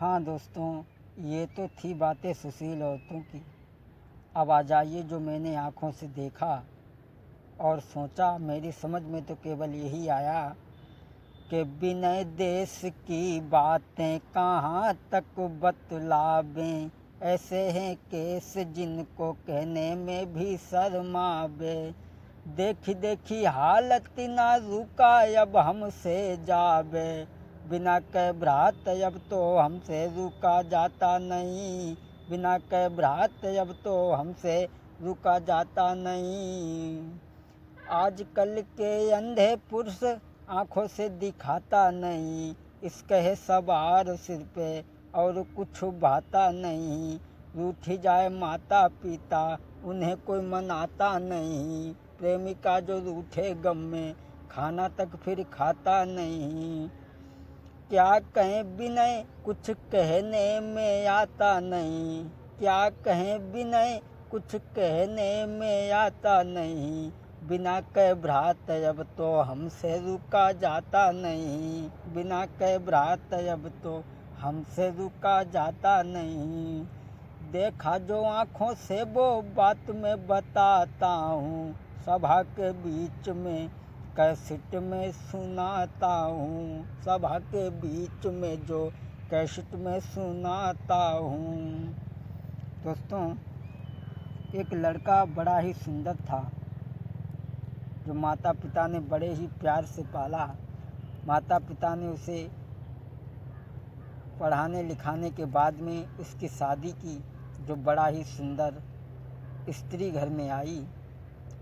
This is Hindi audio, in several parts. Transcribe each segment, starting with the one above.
हाँ दोस्तों, ये तो थी बातें सुशील औरतों की। अब आ जाइए जो मैंने आँखों से देखा और सोचा, मेरी समझ में तो केवल यही आया कि विनय देश की बातें कहाँ तक बतलावें। ऐसे हैं केस जिनको कहने में भी शर्मावे। देखी देखी हालत ना रुका अब हमसे जावे। बिना कह भ्रात अब तो हमसे रुका जाता नहीं। बिना कह भ्रात अब तो हमसे रुका जाता नहीं। आजकल के अंधे पुरुष आँखों से दिखाता नहीं। इसके है सवार सिर पे और कुछ भाता नहीं। रूठी जाए माता पिता उन्हें कोई मनाता नहीं। प्रेमिका जो रूठे गम में खाना तक फिर खाता नहीं। क्या कहें विनय कुछ कहने में आता नहीं। क्या कहें विनय कुछ कहने में आता नहीं। बिना कह भ्रात अब तो हमसे रुका जाता नहीं। बिना कह भ्रात अब तो हमसे रुका जाता नहीं। देखा जो आँखों से वो बात मैं बताता हूँ। सभा के बीच में कैसेट में सुनाता हूँ। सभा के बीच में जो कैसेट में सुनाता हूँ। दोस्तों, एक लड़का बड़ा ही सुंदर था जो माता पिता ने बड़े ही प्यार से पाला। माता पिता ने उसे पढ़ाने लिखाने के बाद में उसकी शादी की, जो बड़ा ही सुंदर स्त्री घर में आई।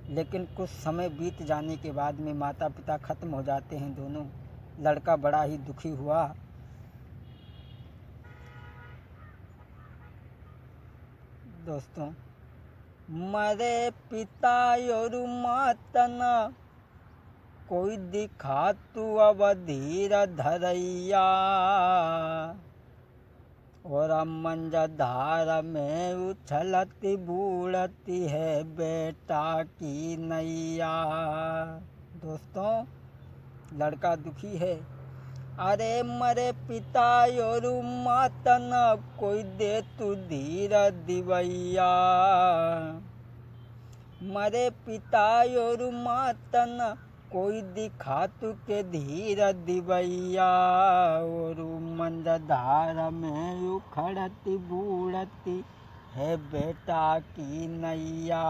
लेकिन कुछ समय बीत जाने के बाद में माता पिता ख़त्म हो जाते हैं दोनों। लड़का बड़ा ही दुखी हुआ। दोस्तों, मरे पिता और माता न कोई दिखा तू अब धीर धरैया। और मंजधार में उछलती बूढ़ती है बेटा की नैया। दोस्तों, लड़का दुखी है। अरे मरे पिता और माता न कोई दे तू धीर दिवैया। मरे पिता और माता न कोई दिखा तू के धीर दिवैया। और मंदधार में उखड़ती बूढ़ती है बेटा की नैया।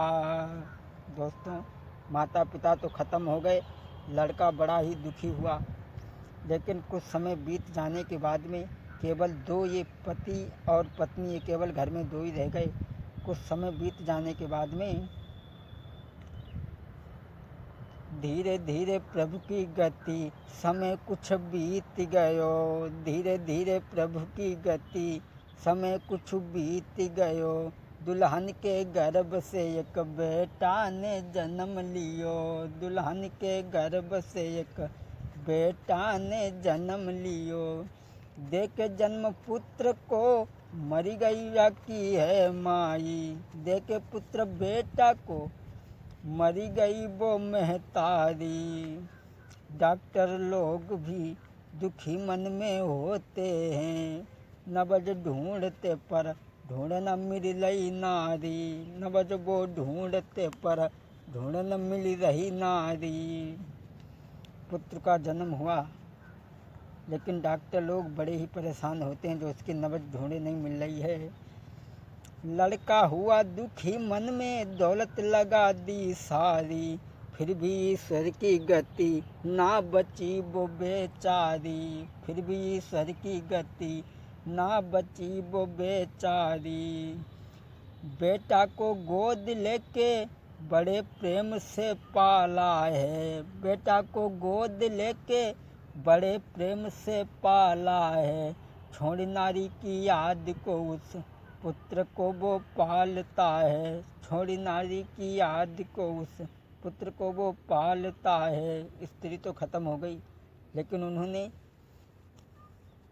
दोस्तों, माता पिता तो ख़त्म हो गए। लड़का बड़ा ही दुखी हुआ। लेकिन कुछ समय बीत जाने के बाद में केवल दो ये पति और पत्नी केवल घर में दो ही रह गए। कुछ समय बीत जाने के बाद में धीरे धीरे प्रभु की गति समय कुछ बीत गयो। धीरे धीरे प्रभु की गति समय कुछ बीत गयो। दुल्हन के गर्भ से एक बेटा ने जन्म लियो। दुल्हन के गर्भ से एक बेटा ने जन्म लियो। देख जन्म पुत्र को मरी गई की है माई। देख पुत्र बेटा को मरी गई वो महतारी। डॉक्टर लोग भी दुखी मन में होते हैं। नबज ढूंढते पर ढूंढ न मिल रही नारी। नबज वो ढूंढते पर ढूंढ न मिल रही नारी। पुत्र का जन्म हुआ, लेकिन डॉक्टर लोग बड़े ही परेशान होते हैं जो उसकी नबज ढूंढे नहीं मिल रही है। लड़का हुआ दुखी मन में दौलत लगा दी सारी। फिर भी ईश्वर की गति ना बची वो बेचारी। फिर भी ईश्वर की गति ना बची वो बेचारी। बेटा को गोद लेके बड़े प्रेम से पाला है। बेटा को गोद लेके बड़े प्रेम से पाला है। छोड़ी नारी की याद को उस पुत्र को वो पालता है। छोड़ी नारी की याद को उस पुत्र को वो पालता है। स्त्री तो ख़त्म हो गई, लेकिन उन्होंने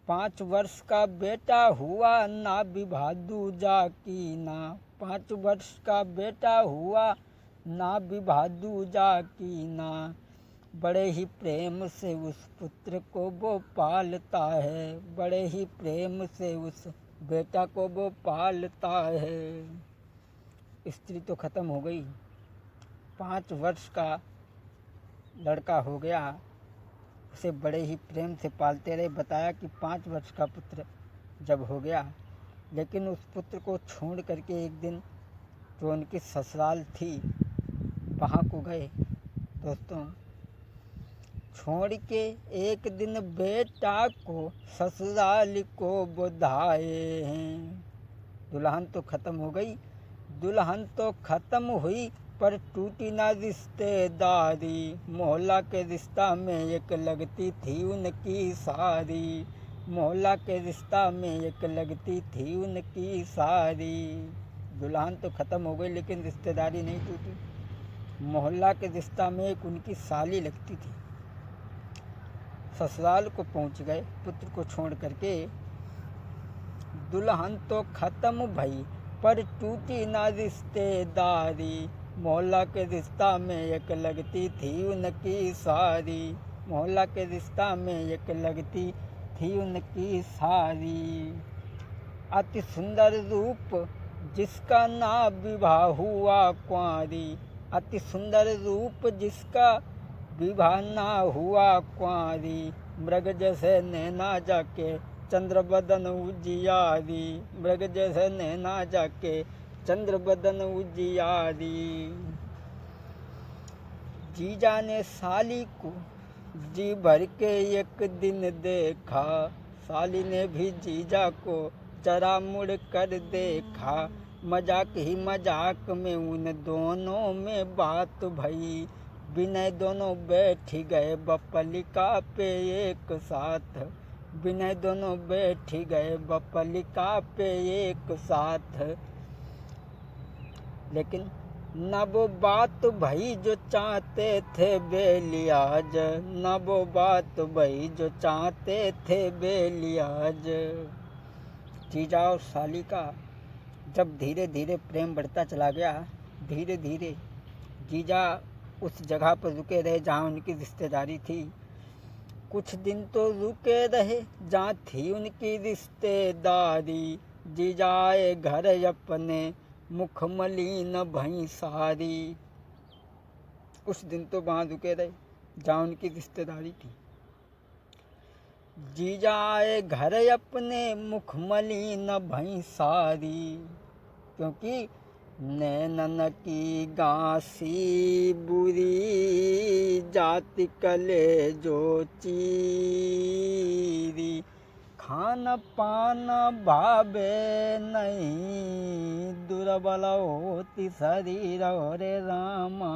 5 वर्ष का बेटा हुआ ना विवाह दूजा की ना। 5 वर्ष का बेटा हुआ ना विवाह दूजा की ना। बड़े ही प्रेम से उस पुत्र को वो पालता है, बड़े ही प्रेम से उस बेटा को वो पालता है। स्त्री तो ख़त्म हो गई, 5 वर्ष का लड़का हो गया, उसे बड़े ही प्रेम से पालते रहे। बताया कि 5 वर्ष का पुत्र जब हो गया, लेकिन उस पुत्र को छोड़ करके एक दिन जो उनकी ससुराल थी वहाँ को गए। दोस्तों, छोड़ के एक दिन बेटा को ससुराल को बुधाए हैं। दुल्हन तो ख़त्म हो गई, दुल्हन तो ख़त्म हुई, पर टूटी ना रिश्तेदारी। मोहल्ला के रिश्ता में एक लगती थी उनकी सारी, मोहल्ला के रिश्ता में एक लगती थी उनकी सारी। दुल्हन तो ख़त्म हो गई लेकिन रिश्तेदारी नहीं टूटी। मोहल्ला के रिश्ता में एक उनकी साली लगती थी। ससुराल को पहुंच गए पुत्र को छोड़ करके। दुल्हन तो ख़त्म भई पर टूटी ना रिश्तेदारी। मोहल्ला के रिश्ता में एक लगती थी उनकी सारी, मोहल्ला के रिश्ता में एक लगती थी उनकी सारी। अति सुंदर रूप जिसका ना विवाह हुआ कुंवारी, अति सुंदर रूप जिसका विवाह ना हुआ कुंवारी। मृग जैसे नैना जाके चंद्र बदन उजियारी, मृग जैसे नैना जाके चंद्र बदन उजियारी। जीजा ने साली को जी भर के एक दिन देखा, साली ने भी जीजा को जरा मुड़ कर देखा। मजाक ही मजाक में उन दोनों में बात भई, विनय दोनों बैठ गए बपलिका पे एक साथ, विनय दोनों बैठ गए बपलिका पे एक साथ। लेकिन न वो बात भई जो चाहते थे बेलियाज, न वो बात भई जो चाहते थे बेलियाज। जीजा और साली का जब धीरे धीरे प्रेम बढ़ता चला गया, धीरे धीरे जीजा उस जगह पर रुके रहे जहाँ उनकी रिश्तेदारी थी। कुछ दिन तो रुके रहे जहाँ थी उनकी रिश्तेदारी। जीजा आए घर अपने मुख मलिन भई सारी। उस दिन तो वहाँ रुके रहे जहाँ उनकी रिश्तेदारी थी। जीजा आए घर अपने मुख मलिन भई सारी, क्योंकि नैनन की गांसी बुरी जाति कले जो चीरी। खान पान भावे नहीं दुर्बल होती शरीर रे रामा,